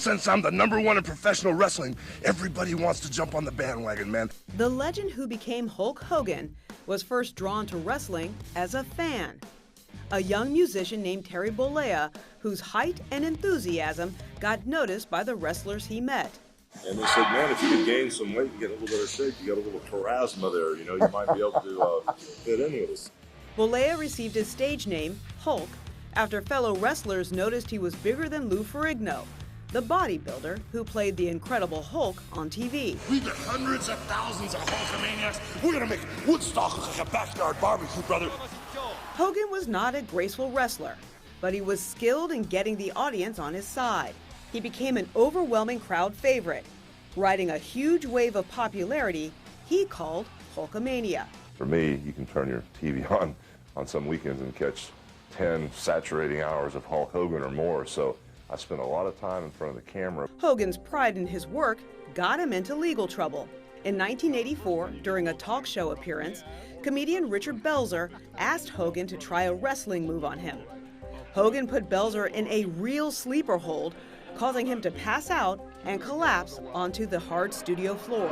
since I'm the #1 in professional wrestling, everybody wants to jump on the bandwagon, man. The legend who became Hulk Hogan was first drawn to wrestling as a fan. A young musician named Terry Bollea, whose height and enthusiasm got noticed by the wrestlers he met. And they said, man, if you could gain some weight and get a little bit of shape, you got a little charisma there, you might be able to fit in with us. Bollea received his stage name, Hulk, after fellow wrestlers noticed he was bigger than Lou Ferrigno, the bodybuilder who played the Incredible Hulk on TV. We've got hundreds of thousands of Hulkamaniacs. We're gonna make Woodstock look like a backyard barbecue, brother. Hogan was not a graceful wrestler, but he was skilled in getting the audience on his side. He became an overwhelming crowd favorite, riding a huge wave of popularity he called Hulkamania. For me, you can turn your TV on some weekends and catch 10 saturating hours of Hulk Hogan or more, so I spent a lot of time in front of the camera. Hogan's pride in his work got him into legal trouble. In 1984, during a talk show appearance, comedian Richard Belzer asked Hogan to try a wrestling move on him. Hogan put Belzer in a real sleeper hold, causing him to pass out and collapse onto the hard studio floor.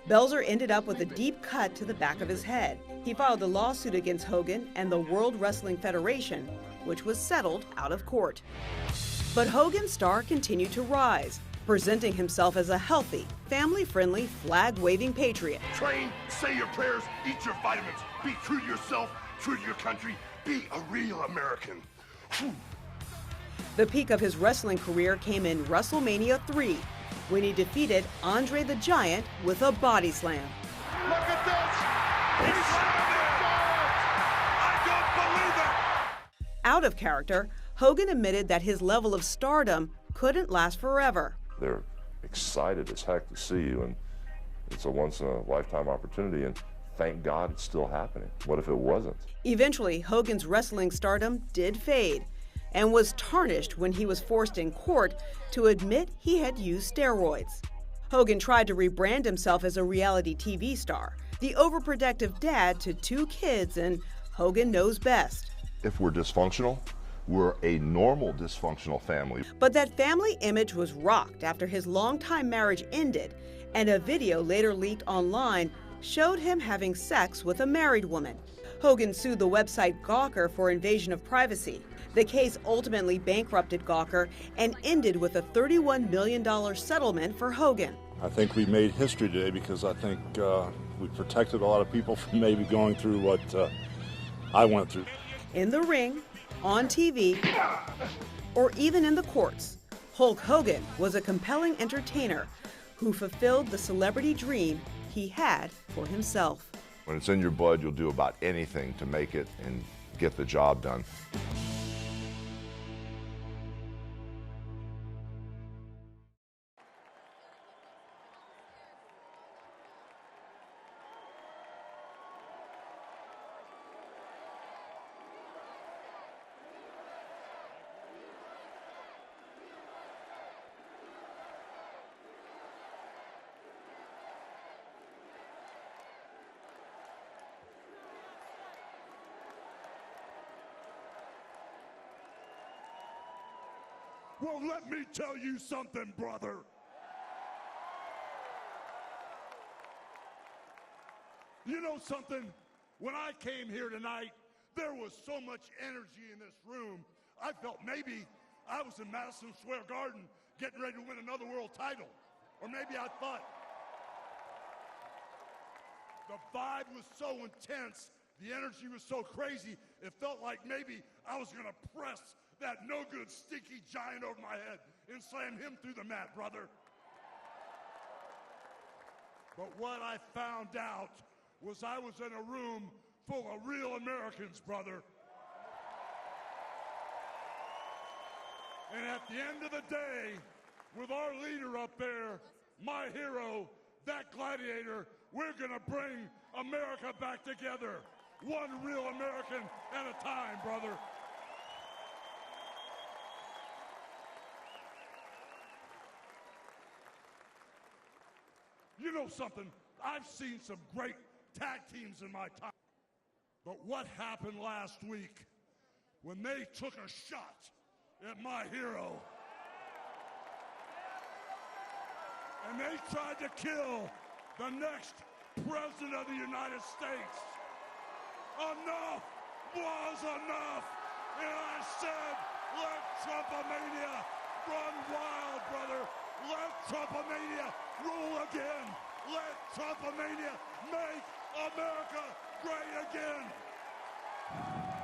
Belzer ended up with a deep cut to the back of his head. He filed a lawsuit against Hogan and the World Wrestling Federation, which was settled out of court. But Hogan's star continued to rise, presenting himself as a healthy, family-friendly, flag-waving patriot. Train, say your prayers, eat your vitamins, be true to yourself, true to your country, be a real American. Whew. The peak of his wrestling career came in Wrestlemania 3, when he defeated Andre the Giant with a body slam. Look at this! He's I don't believe it! Out of character, Hogan admitted that his level of stardom couldn't last forever. They're excited as heck to see you, and it's a once-in-a-lifetime opportunity, and thank God it's still happening. What if it wasn't? Eventually, Hogan's wrestling stardom did fade and was tarnished when he was forced in court to admit he had used steroids. Hogan tried to rebrand himself as a reality TV star, the overprotective dad to 2 kids, and Hogan knows best. If we're dysfunctional, we're a normal dysfunctional family. But that family image was rocked after his longtime marriage ended, and a video later leaked online showed him having sex with a married woman. Hogan sued the website Gawker for invasion of privacy. The case ultimately bankrupted Gawker and ended with a $31 million settlement for Hogan. I think we made history today because I think we protected a lot of people from maybe going through what I went through. In the ring, on TV, or even in the courts, Hulk Hogan was a compelling entertainer who fulfilled the celebrity dream he had for himself. When it's in your blood, you'll do about anything to make it and get the job done. Well, let me tell you something, brother. You know something? When I came here tonight, there was so much energy in this room. I felt maybe I was in Madison Square Garden getting ready to win another world title. Or maybe I thought the vibe was so intense, the energy was so crazy, it felt like maybe I was going to press that no-good, stinky giant over my head and slam him through the mat, brother. But what I found out was I was in a room full of real Americans, brother. And at the end of the day, with our leader up there, my hero, that gladiator, we're gonna bring America back together. One real American at a time, brother. You know something? I've seen some great tag teams in my time. But what happened last week when they took a shot at my hero. And they tried to kill the next president of the United States. Enough was enough. And I said, let Trumpomania run wild, brother. Let Trumpomania rule again. Let Trumpomania make America great again.